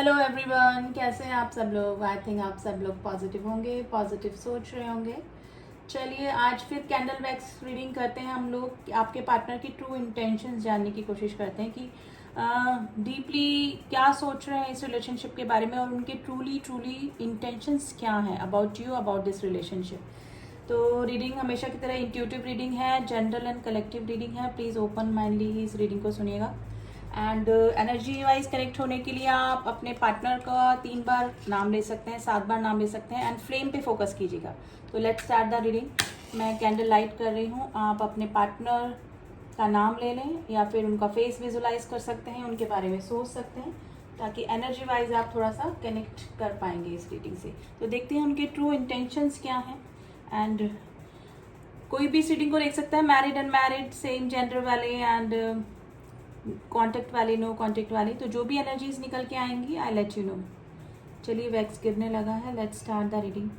Hello everyone, कैसे हैं आप सब लोग। आई थिंक आप सब लोग पॉजिटिव होंगे, पॉजिटिव सोच रहे होंगे। चलिए आज फिर कैंडल वैक्स रीडिंग करते हैं। हम लोग आपके पार्टनर की ट्रू इंटेंशंस जानने की कोशिश करते हैं कि डीपली क्या सोच रहे हैं इस रिलेशनशिप के बारे में और उनके ट्रूली इंटेंशंस क्या हैं about you, about this relationship. तो रीडिंग हमेशा की तरह इंट्यूटिव रीडिंग है, जनरल एंड कलेक्टिव रीडिंग है। प्लीज़ ओपन माइंडली ही इस रीडिंग को सुनिएगा। एंड एनर्जी वाइज कनेक्ट होने के लिए आप अपने पार्टनर का 3 बार नाम ले सकते हैं, 7 बार नाम ले सकते हैं एंड फ्लेम पे फोकस कीजिएगा। तो लेट्स स्टार्ट द रीडिंग। मैं कैंडल लाइट कर रही हूँ। आप अपने पार्टनर का नाम ले लें या फिर उनका फेस विजुलाइज कर सकते हैं, उनके बारे में सोच सकते हैं ताकि एनर्जी वाइज आप थोड़ा सा कनेक्ट कर पाएंगे इस रीडिंग से। तो देखते हैं उनके ट्रू इंटेंशंस क्या हैं। एंड कोई भी इस रीडिंग को देख सकता है, मैरिड अनमैरिड, सेम जेंडर वाले एंड कॉन्टेक्ट वाली, नो कॉन्टेक्ट वाली। तो जो भी एनर्जीज निकल के आएंगी आई लेट यू नो। चलिए वैक्स गिरने लगा है, लेट्स स्टार्ट द रीडिंग।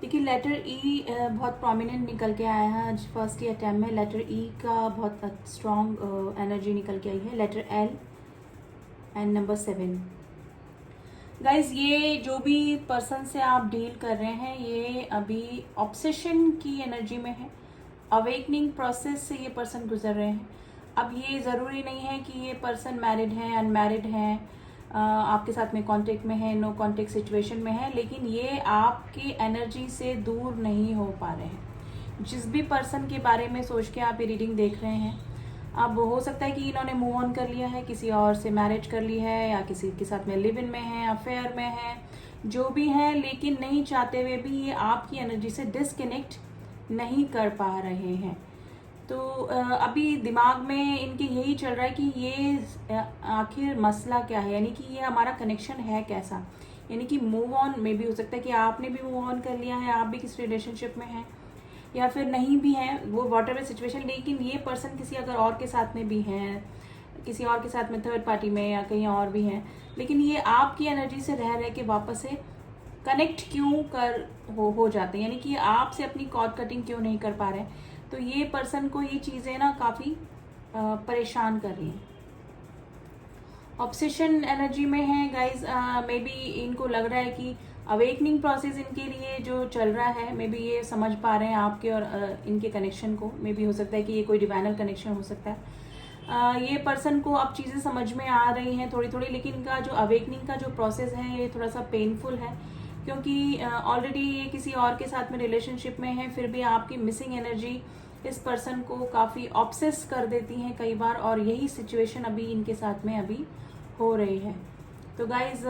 देखिए लेटर ई बहुत प्रोमिनेंट निकल के आया है आज फर्स्ट ही अटैम्प्ट में। लेटर ई का बहुत स्ट्रॉन्ग एनर्जी निकल के आई है। Letter L and number 7। Guys ये जो भी पर्सन से आप डील कर रहे हैं ये अभी ऑब्सेशन की एनर्जी में है। अवेकनिंग प्रोसेस से ये पर्सन गुजर रहे हैं। अब ये ज़रूरी नहीं है कि ये पर्सन मैरिड है, अनमैरिड है, आपके साथ में कांटेक्ट में है, नो कांटेक्ट सिचुएशन में है, लेकिन ये आपकी एनर्जी से दूर नहीं हो पा रहे हैं। जिस भी पर्सन के बारे में सोच के आप ये रीडिंग देख रहे हैं, अब हो सकता है कि इन्होंने मूव ऑन कर लिया है, किसी और से मैरिज कर ली है या किसी के साथ में लिव इन में है, अफेयर में है, जो भी है, लेकिन नहीं चाहते हुए भी ये आपकी एनर्जी से डिसकनेक्ट नहीं कर पा रहे हैं। तो अभी दिमाग में इनके यही चल रहा है कि ये आखिर मसला क्या है, यानी कि ये हमारा कनेक्शन है कैसा। यानी कि मूव ऑन में भी हो सकता है कि आपने भी मूव ऑन कर लिया है, आप भी किसी रिलेशनशिप में हैं या फिर नहीं भी हैं, वो वॉट एवर सिचुएशन, लेकिन ये पर्सन किसी अगर और के साथ में भी हैं, किसी और के साथ में थर्ड पार्टी में या कहीं और भी हैं, लेकिन ये आपकी एनर्जी से रह के वापस से कनेक्ट क्यों कर हो जाते हैं, यानी कि आपसे अपनी कॉर्ड कटिंग क्यों नहीं कर पा रहे हैं। तो ये पर्सन को ये चीज़ें ना काफ़ी परेशान कर रही हैं। ऑब्सेशन एनर्जी में है गाइज। मे बी इनको लग रहा है कि अवेकनिंग प्रोसेस इनके लिए जो चल रहा है, मे बी ये समझ पा रहे हैं आपके और इनके कनेक्शन को। मे बी हो सकता है कि ये कोई डिवाइनल कनेक्शन हो सकता है। ये पर्सन को अब चीज़ें समझ में आ रही हैं थोड़ी थोड़ी, लेकिन इनका जो अवेकनिंग का जो प्रोसेस है ये थोड़ा सा पेनफुल है, क्योंकि ऑलरेडी ये किसी और के साथ में रिलेशनशिप में है, फिर भी आपकी मिसिंग एनर्जी इस पर्सन को काफ़ी ऑब्सेस कर देती हैं कई बार, और यही सिचुएशन अभी इनके साथ में अभी हो रही है। तो गाइज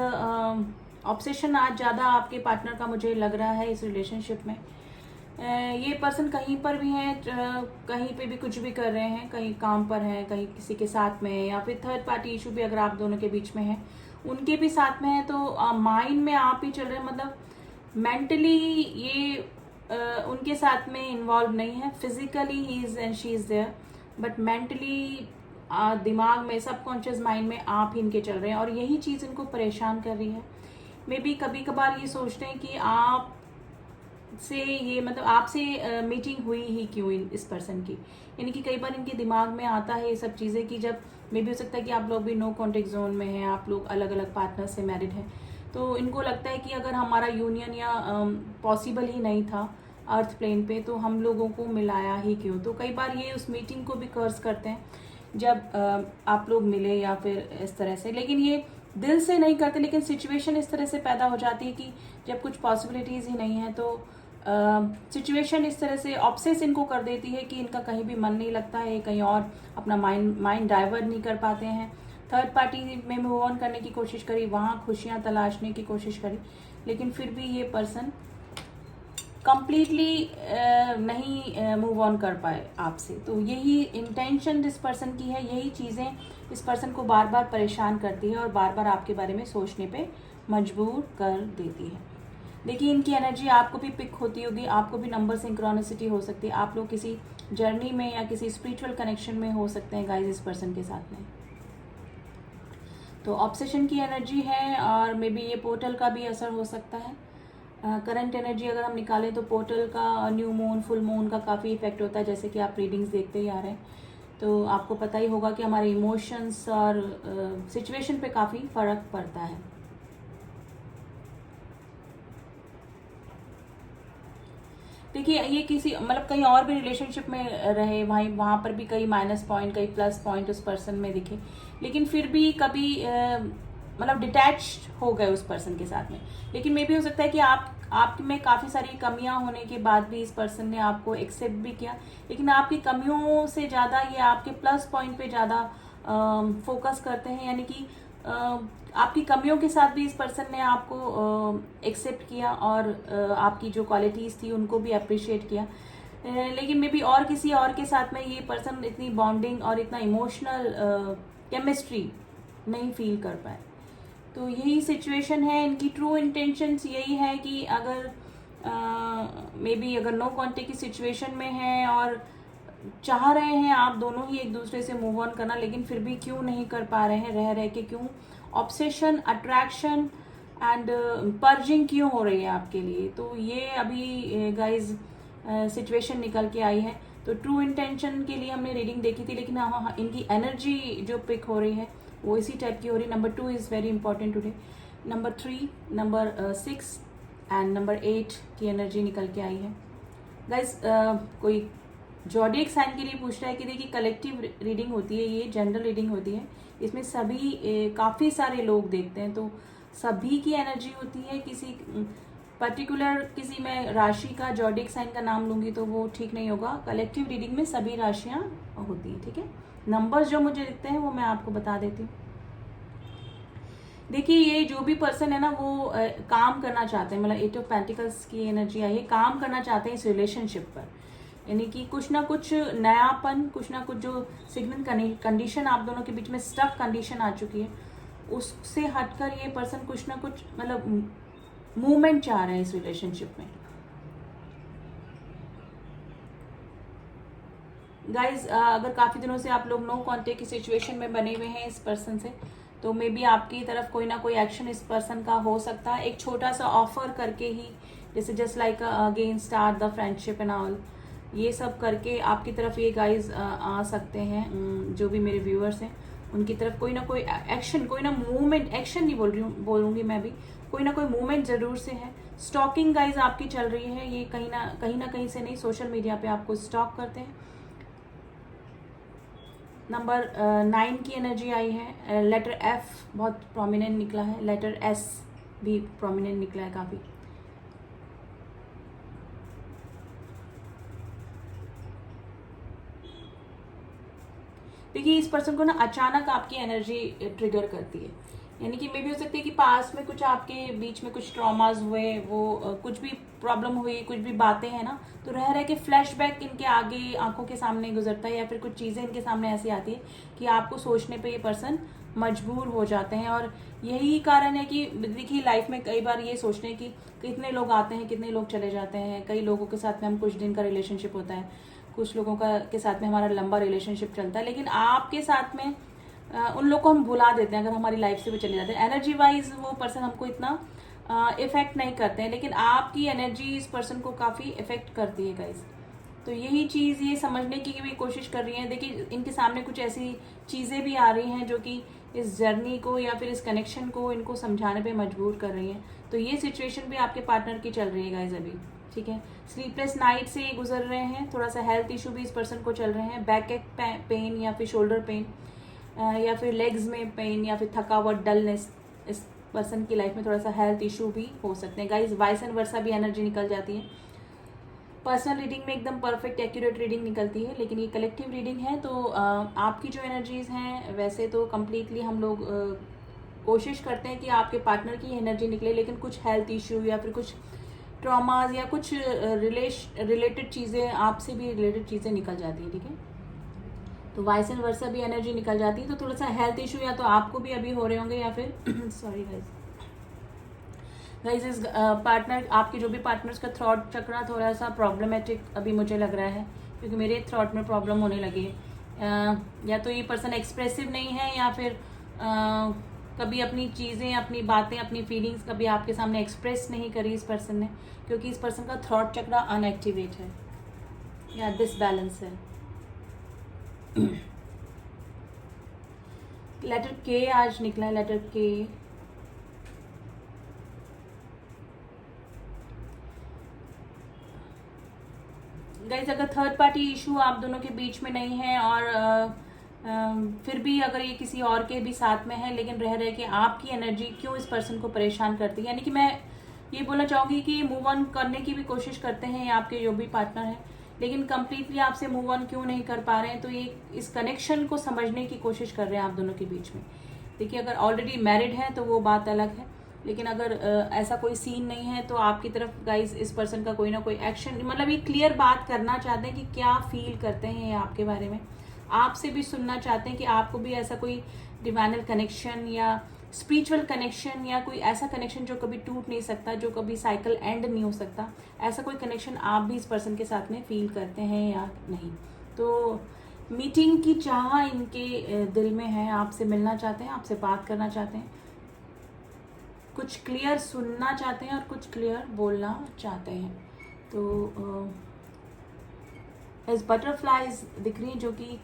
ऑब्सेशन आज ज़्यादा आपके पार्टनर का मुझे लग रहा है इस रिलेशनशिप में। ये पर्सन कहीं पर भी हैं, कहीं पे भी कुछ भी कर रहे हैं, कहीं काम पर हैं, कहीं किसी के साथ में, या फिर थर्ड पार्टी इशू भी अगर आप दोनों के बीच में है, उनके भी साथ में है। तो माइंड में आप ही चल रहे हैं, मतलब मेंटली ये उनके साथ में इन्वॉल्व नहीं है। Physically he is and she is there, but mentally दिमाग में, सबकॉन्शियस माइंड में आप ही इनके चल रहे हैं, और यही चीज़ इनको परेशान कर रही है। मे बी कभी कभार ये सोचते हैं कि आप से ये, मतलब आपसे मीटिंग हुई ही क्यों इस पर्सन की, यानी कि कई बार इनके दिमाग में आता है ये सब चीज़ें कि जब मे बी हो सकता है कि आप लोग भी नो कॉन्टेक्ट जोन में हैं, आप लोग अलग अलग पार्टनर से मैरिड हैं, तो इनको लगता है कि अगर हमारा यूनियन या पॉसिबल ही नहीं था अर्थ प्लेन पे, तो हम लोगों को मिलाया ही क्यों। तो कई बार ये उस मीटिंग को भी कर्स करते हैं जब आप लोग मिले या फिर इस तरह से, लेकिन ये दिल से नहीं करते, लेकिन सिचुएशन इस तरह से पैदा हो जाती है कि जब कुछ पॉसिबिलिटीज़ ही नहीं है, तो सिचुएशन इस तरह से ऑब्सेस इनको कर देती है कि इनका कहीं भी मन नहीं लगता है, कहीं और अपना माइंड डाइवर्ट नहीं कर पाते हैं। थर्ड पार्टी में मूव ऑन करने की कोशिश करी, वहाँ खुशियाँ तलाशने की कोशिश करी, लेकिन फिर भी ये पर्सन कंप्लीटली नहीं मूव ऑन कर पाए आपसे। तो यही इंटेंशन इस पर्सन की है, यही चीज़ें इस पर्सन को बार बार परेशान करती है और बार बार आपके बारे में सोचने पे मजबूर कर देती है। देखिए इनकी एनर्जी आपको भी पिक होती होगी, आपको भी नंबर सिंक्रोनिसिटी हो सकती है, आप लोग किसी जर्नी में या किसी स्पिरिचुअल कनेक्शन में हो सकते हैं गाइस इस पर्सन के साथ में। तो ऑब्सेशन की एनर्जी है और मे बी ये पोर्टल का भी असर हो सकता है। करंट एनर्जी अगर हम निकालें तो पोर्टल का, न्यू मून, फुल मून का काफ़ी इफेक्ट होता है, जैसे कि आप रीडिंग्स देखते ही आ रहे हैं। तो आपको पता ही होगा कि हमारे इमोशंस और सिचुएशन पे काफ़ी फ़र्क पड़ता है। देखिए, ये किसी मतलब कहीं और भी रिलेशनशिप में रहे, वहाँ पर भी कई माइनस पॉइंट, कई प्लस पॉइंट उस पर्सन में दिखे, लेकिन फिर भी कभी मतलब डिटैच हो गए उस पर्सन के साथ में। लेकिन मे भी हो सकता है कि आप में काफ़ी सारी कमियां होने के बाद भी इस पर्सन ने आपको एक्सेप्ट भी किया, लेकिन आपकी कमियों से ज़्यादा ये आपके प्लस पॉइंट पे ज़्यादा फोकस करते हैं। यानी कि आपकी कमियों के साथ भी इस पर्सन ने आपको एक्सेप्ट किया और आपकी जो क्वालिटीज़ थी उनको भी अप्रिशिएट किया। लेकिन मे बी और किसी और के साथ में ये पर्सन इतनी बॉन्डिंग और इतना इमोशनल केमिस्ट्री नहीं फील कर पाए। तो यही सिचुएशन है। इनकी ट्रू इंटेंशंस यही है कि अगर मे बी अगर नो कॉन्टेक्ट की सिचुएशन में है और चाह रहे हैं आप दोनों ही एक दूसरे से मूव ऑन करना, लेकिन फिर भी क्यों नहीं कर पा रहे हैं, रह के क्यों, ऑब्सेशन, अट्रैक्शन एंड पर्जिंग क्यों हो रही है आपके लिए। तो ये अभी गाइज सिचुएशन निकल के आई है। तो ट्रू इंटेंशन के लिए हमने रीडिंग देखी थी, लेकिन हाँ, इनकी एनर्जी जो पिक हो रही है वो इसी टाइप की हो रही है। Number 2 is very important today. Number 3, number 6 and number 8 की एनर्जी निकल के आई है। गाइज कोई ज़ोडिएक साइन के लिए पूछ रहा है कि देखिए, कलेक्टिव रीडिंग होती है, ये जनरल रीडिंग होती है, इसमें सभी काफ़ी सारे लोग देखते हैं, तो सभी की एनर्जी होती है। किसी पर्टिकुलर किसी मैं राशि का ज़ोडिएक साइन का नाम लूँगी तो वो ठीक नहीं होगा। कलेक्टिव रीडिंग में सभी राशियाँ होती हैं, ठीक है। नंबर्स जो मुझे दिखते हैं वो मैं आपको बता देती हूँ। देखिए, ये जो भी पर्सन है ना वो काम करना चाहते हैं, मतलब 8 ऑफ पेंटिकल्स की एनर्जी आई है, काम करना चाहते हैं इस रिलेशनशिप पर। यानी कि कुछ ना कुछ नयापन, कुछ ना कुछ जो सिग्निफिकेंट कंडीशन आप दोनों के बीच में स्टक कंडीशन आ चुकी है, उससे हटकर ये पर्सन कुछ ना कुछ मतलब मूवमेंट चाह रहे हैं इस रिलेशनशिप में। गाइज अगर काफ़ी दिनों से आप लोग नो कॉन्टेक्ट की सिचुएशन में बने हुए हैं इस पर्सन से, तो मे बी आपकी तरफ कोई ना कोई एक्शन इस पर्सन का हो सकता है, एक छोटा सा ऑफर करके ही, जैसे just like again start the friendship and all, ये सब करके आपकी तरफ ये गाइज आ सकते हैं। जो भी मेरे व्यूअर्स हैं उनकी तरफ कोई ना कोई एक्शन, कोई ना मूवमेंट, एक्शन नहीं बोलूँगी मैं भी, कोई ना कोई मूवमेंट ज़रूर से है। स्टॉकिंग गाइज आपकी चल रही है, ये कहीं ना कहीं से नहीं, सोशल मीडिया पे आपको स्टॉक करते हैं। नंबर 9 की एनर्जी आई है। लेटर एफ बहुत प्रोमिनेंट निकला है, लेटर एस भी प्रोमिनेंट निकला है काफ़ी। देखिए, इस पर्सन को ना अचानक आपकी एनर्जी ट्रिगर करती है। यानी कि मे भी हो सकती है कि पास में कुछ आपके बीच में कुछ ट्रॉमास हुए, वो कुछ भी प्रॉब्लम हुई, कुछ भी बातें हैं ना, तो रह के फ्लैशबैक इनके आगे आंखों के सामने गुजरता है, या फिर कुछ चीज़ें इनके सामने ऐसी आती है कि आपको सोचने पे ये पर्सन मजबूर हो जाते हैं। और यही कारण है कि देखिए, लाइफ में कई बार ये सोचते हैं कि कितने लोग आते हैं, कितने लोग चले जाते हैं। कई लोगों के साथ में हम कुछ दिन का रिलेशनशिप होता है, कुछ लोगों का के साथ में हमारा लंबा रिलेशनशिप चलता है, लेकिन आपके साथ में उन लोग को हम भुला देते हैं अगर हमारी लाइफ से भी चले जाते हैं। एनर्जी वाइज वो पर्सन हमको इतना इफेक्ट नहीं करते हैं, लेकिन आपकी एनर्जी इस पर्सन को काफ़ी इफेक्ट करती है गाइज। तो यही चीज़ ये समझने की भी कोशिश कर रही हैं। देखिए, इनके सामने कुछ ऐसी चीज़ें भी आ रही हैं जो कि इस जर्नी को या फिर इस कनेक्शन को इनको समझाने पे मजबूर कर रही हैं। तो ये सिचुएशन भी आपके पार्टनर की चल रही है गाइज अभी, ठीक है। स्लीपलेस नाइट से गुजर रहे हैं, थोड़ा सा हेल्थ इशू भी इस पर्सन को चल रहे हैं, बैक एक पेन या फिर शोल्डर पेन या फिर लेग्स में पेन या फिर थकावट, डलनेस, इस पर्सन की लाइफ में थोड़ा सा हेल्थ इशू भी हो सकते हैं गाइज। वाइस एंड वर्सा भी एनर्जी निकल जाती है। पर्सनल रीडिंग में एकदम परफेक्ट एक्यूरेट रीडिंग निकलती है, लेकिन ये कलेक्टिव रीडिंग है, तो आपकी जो एनर्जीज़ हैं वैसे तो कम्प्लीटली हम लोग कोशिश करते हैं कि आपके पार्टनर की एनर्जी निकले, लेकिन कुछ हेल्थ इशू या फिर कुछ ट्रॉमाज या कुछ रिलेटेड चीज़ें, आपसे भी रिलेटेड चीज़ें निकल जाती हैं, ठीक है। तो वाइस एंड वर्सा भी एनर्जी निकल जाती है। तो थोड़ा सा हेल्थ इशू या तो आपको भी अभी हो रहे होंगे या फिर सॉरी गाइज इस पार्टनर, आपके जो भी पार्टनर्स का थ्रॉट चक्रा थोड़ा सा प्रॉब्लमेटिक अभी मुझे लग रहा है, क्योंकि मेरे थ्रॉट में प्रॉब्लम होने लगी है। या तो ये पर्सन एक्सप्रेसिव नहीं है, या फिर कभी अपनी चीज़ें, अपनी बातें, अपनी फीलिंग्स कभी आपके सामने एक्सप्रेस नहीं करी इस पर्सन ने, क्योंकि इस पर्सन का थॉट चक्र अनएक्टिवेट है या डिसबैलेंस है। लेटर के आज निकला है, लेटर के। गाइस, अगर थर्ड पार्टी इशू आप दोनों के बीच में नहीं है और फिर भी अगर ये किसी और के भी साथ में है, लेकिन रह रहे कि आपकी एनर्जी क्यों इस पर्सन को परेशान करती है, यानी कि मैं ये बोलना चाहूँगी कि मूव ऑन करने की भी कोशिश करते हैं आपके जो भी पार्टनर हैं, लेकिन कंप्लीटली आपसे मूव ऑन क्यों नहीं कर पा रहे हैं, तो ये इस कनेक्शन को समझने की कोशिश कर रहे हैं आप दोनों के बीच में। देखिए, अगर ऑलरेडी मैरिड है तो वो बात अलग है, लेकिन अगर ऐसा कोई सीन नहीं है तो आपकी तरफ गाइस इस पर्सन का कोई ना कोई एक्शन, मतलब ये क्लियर बात करना चाहते हैं कि क्या फील करते हैं ये आपके बारे में, आपसे भी सुनना चाहते हैं कि आपको भी ऐसा कोई डिवाइनल कनेक्शन या स्पिरिचुअल कनेक्शन या कोई ऐसा कनेक्शन जो कभी टूट नहीं सकता, जो कभी साइकिल एंड नहीं हो सकता, ऐसा कोई कनेक्शन आप भी इस पर्सन के साथ में फील करते हैं या नहीं। तो मीटिंग की चाह इनके दिल में है, आपसे मिलना चाहते हैं, आपसे बात करना चाहते हैं, कुछ क्लियर सुनना चाहते हैं और कुछ क्लियर बोलना चाहते हैं। तो एज बटरफ्लाइज दिख रही है, जो कि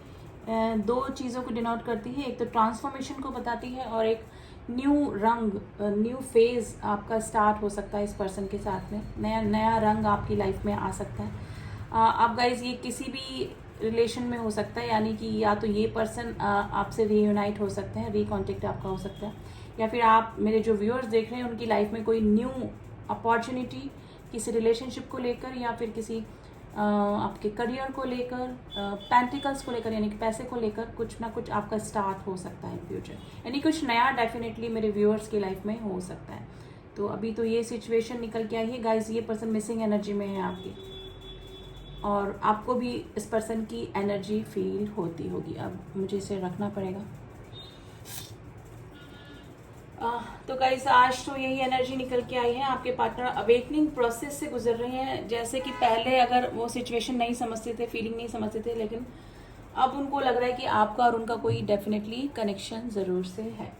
दो चीज़ों को डिनोट करती है, एक तो ट्रांसफॉर्मेशन को बताती है और एक न्यू रंग, न्यू फेज आपका स्टार्ट हो सकता है इस पर्सन के साथ में, नया नया रंग आपकी लाइफ में आ सकता है। आप गाइज ये किसी भी रिलेशन में हो सकता है, यानी कि या तो ये पर्सन आपसे रीयूनाइट हो सकते हैं, रिकॉन्टेक्ट आपका हो सकता है, या फिर आप मेरे जो व्यूअर्स देख रहे हैं उनकी लाइफ में कोई न्यू अपॉर्चुनिटी किसी रिलेशनशिप को लेकर या फिर किसी आपके करियर को लेकर, पेंटिकल्स को लेकर, यानी कि पैसे को लेकर कुछ ना कुछ आपका स्टार्ट हो सकता है इन फ्यूचर, यानी कुछ नया डेफिनेटली मेरे व्यूअर्स की लाइफ में हो सकता है। तो अभी तो ये सिचुएशन निकल के आई है गाइज, ये पर्सन मिसिंग एनर्जी में है आपकी, और आपको भी इस पर्सन की एनर्जी फील होती होगी। अब मुझे इसे रखना पड़ेगा। तो गाइस, आज तो यही एनर्जी निकल के आई है, आपके पार्टनर अवेकनिंग प्रोसेस से गुजर रहे हैं। जैसे कि पहले अगर वो सिचुएशन नहीं समझते थे, फीलिंग नहीं समझते थे, लेकिन अब उनको लग रहा है कि आपका और उनका कोई डेफिनेटली कनेक्शन ज़रूर से है।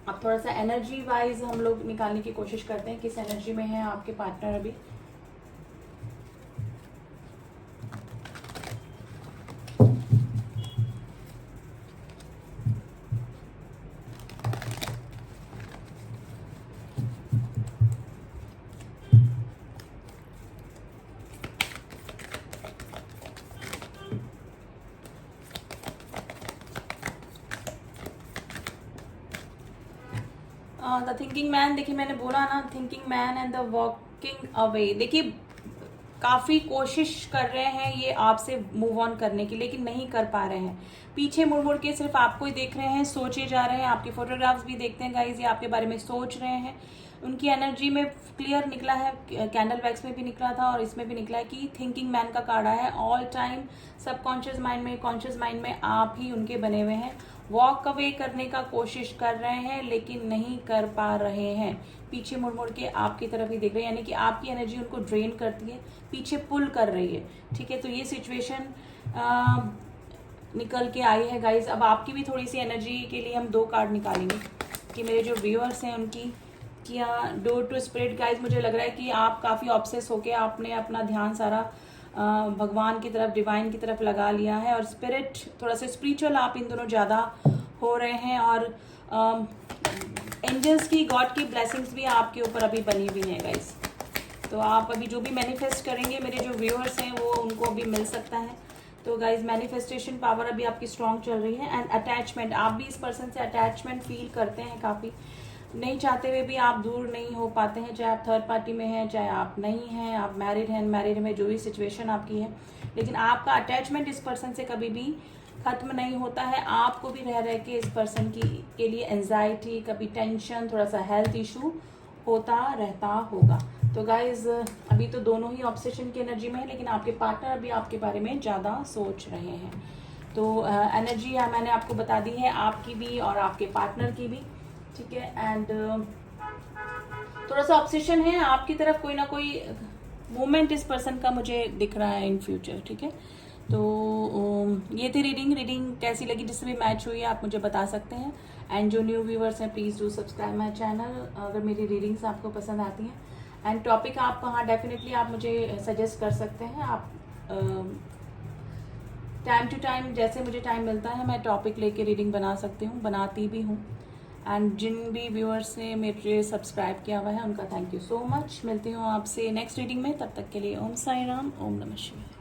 अब थोड़ा सा एनर्जी वाइज हम लोग निकालने की कोशिश करते हैं, किस एनर्जी में है आपके पार्टनर अभी। द थिंकिंग मैन, देखिए मैंने बोला ना, thinking man and the walking away. देखिए, काफ़ी कोशिश कर रहे हैं ये आपसे मूव ऑन करने की, लेकिन नहीं कर पा रहे हैं। पीछे मुड़ मुड़ के सिर्फ आपको ही देख रहे हैं, सोचे जा रहे हैं, आपके फोटोग्राफ्स भी देखते हैं गाइज, ये आपके बारे में सोच रहे हैं। उनकी एनर्जी में क्लियर निकला है, कैंडल वैक्स में भी निकला था और इसमें भी निकला है कि थिंकिंग मैन का कार्ड है। ऑल टाइम सबकॉन्शियस माइंड में, कॉन्शियस माइंड में आप ही उनके बने हुए हैं। वॉक अवे करने का कोशिश कर रहे हैं लेकिन नहीं कर पा रहे हैं, पीछे मुड़ मुड़ के आपकी तरफ ही देख रहे हैं, यानी कि आपकी एनर्जी उनको ड्रेन करती है, पीछे पुल कर रही है। ठीक है, तो ये सिचुएशन निकल के आई है गाइज। अब आपकी भी थोड़ी सी एनर्जी के लिए हम 2 कार्ड निकालेंगे कि मेरे जो व्यूअर्स हैं उनकी क्या डोर टू स्पिरिट। गाइज, मुझे लग रहा है कि आप काफ़ी ऑब्सेस होके आपने अपना ध्यान सारा भगवान की तरफ, डिवाइन की तरफ लगा लिया है, और स्पिरिट थोड़ा सा स्पिरिचुअल आप इन दोनों ज़्यादा हो रहे हैं, और एंजल्स की, गॉड की ब्लेसिंग्स भी आपके ऊपर अभी बनी हुई हैं गाइज। तो आप अभी जो भी मैनिफेस्ट करेंगे, मेरे जो व्यूअर्स हैं वो उनको अभी मिल सकता है। तो गाइज, मैनिफेस्टेशन पावर अभी आपकी स्ट्रॉन्ग चल रही है। एंड अटैचमेंट, आप भी इस पर्सन से अटैचमेंट फील करते हैं काफ़ी, नहीं चाहते हुए भी आप दूर नहीं हो पाते हैं, चाहे आप थर्ड पार्टी में हैं, चाहे आप नहीं हैं, आप मैरिड हैं, मैरिड में जो भी सिचुएशन आपकी है, लेकिन आपका अटैचमेंट इस पर्सन से कभी भी खत्म नहीं होता है। आपको भी रह रह के इस पर्सन के लिए एंजाइटी, कभी टेंशन, थोड़ा सा हेल्थ इशू होता रहता होगा। तो गाइज, अभी तो दोनों ही ऑब्सेशन की एनर्जी में है, लेकिन आपके पार्टनर भी आपके बारे में ज़्यादा सोच रहे हैं। तो एनर्जी मैंने आपको बता दी है, आपकी भी और आपके पार्टनर की भी। ठीक है, एंड थोड़ा सा ऑब्सेशन है आपकी तरफ, कोई ना कोई मूवमेंट इस पर्सन का मुझे दिख रहा है इन फ्यूचर। ठीक है, तो ये थी रीडिंग कैसी लगी, जिससे भी मैच हुई है आप मुझे बता सकते हैं। एंड जो न्यू व्यूवर्स हैं please do subscribe my channel अगर मेरी रीडिंग्स आपको पसंद आती हैं। एंड टॉपिक आप हाँ डेफिनेटली आप मुझे सजेस्ट कर सकते हैं। आप टाइम टू टाइम जैसे मुझे टाइम मिलता है मैं टॉपिक लेके रीडिंग बना सकती हूँ, बनाती भी हूँ। एंड जिन भी व्यूअर्स ने मेरे सब्सक्राइब किया हुआ है उनका थैंक यू सो मच। मिलती हूँ आपसे नेक्स्ट रीडिंग में, तब तक के लिए ओम साई राम, ओम नमः शिवाय।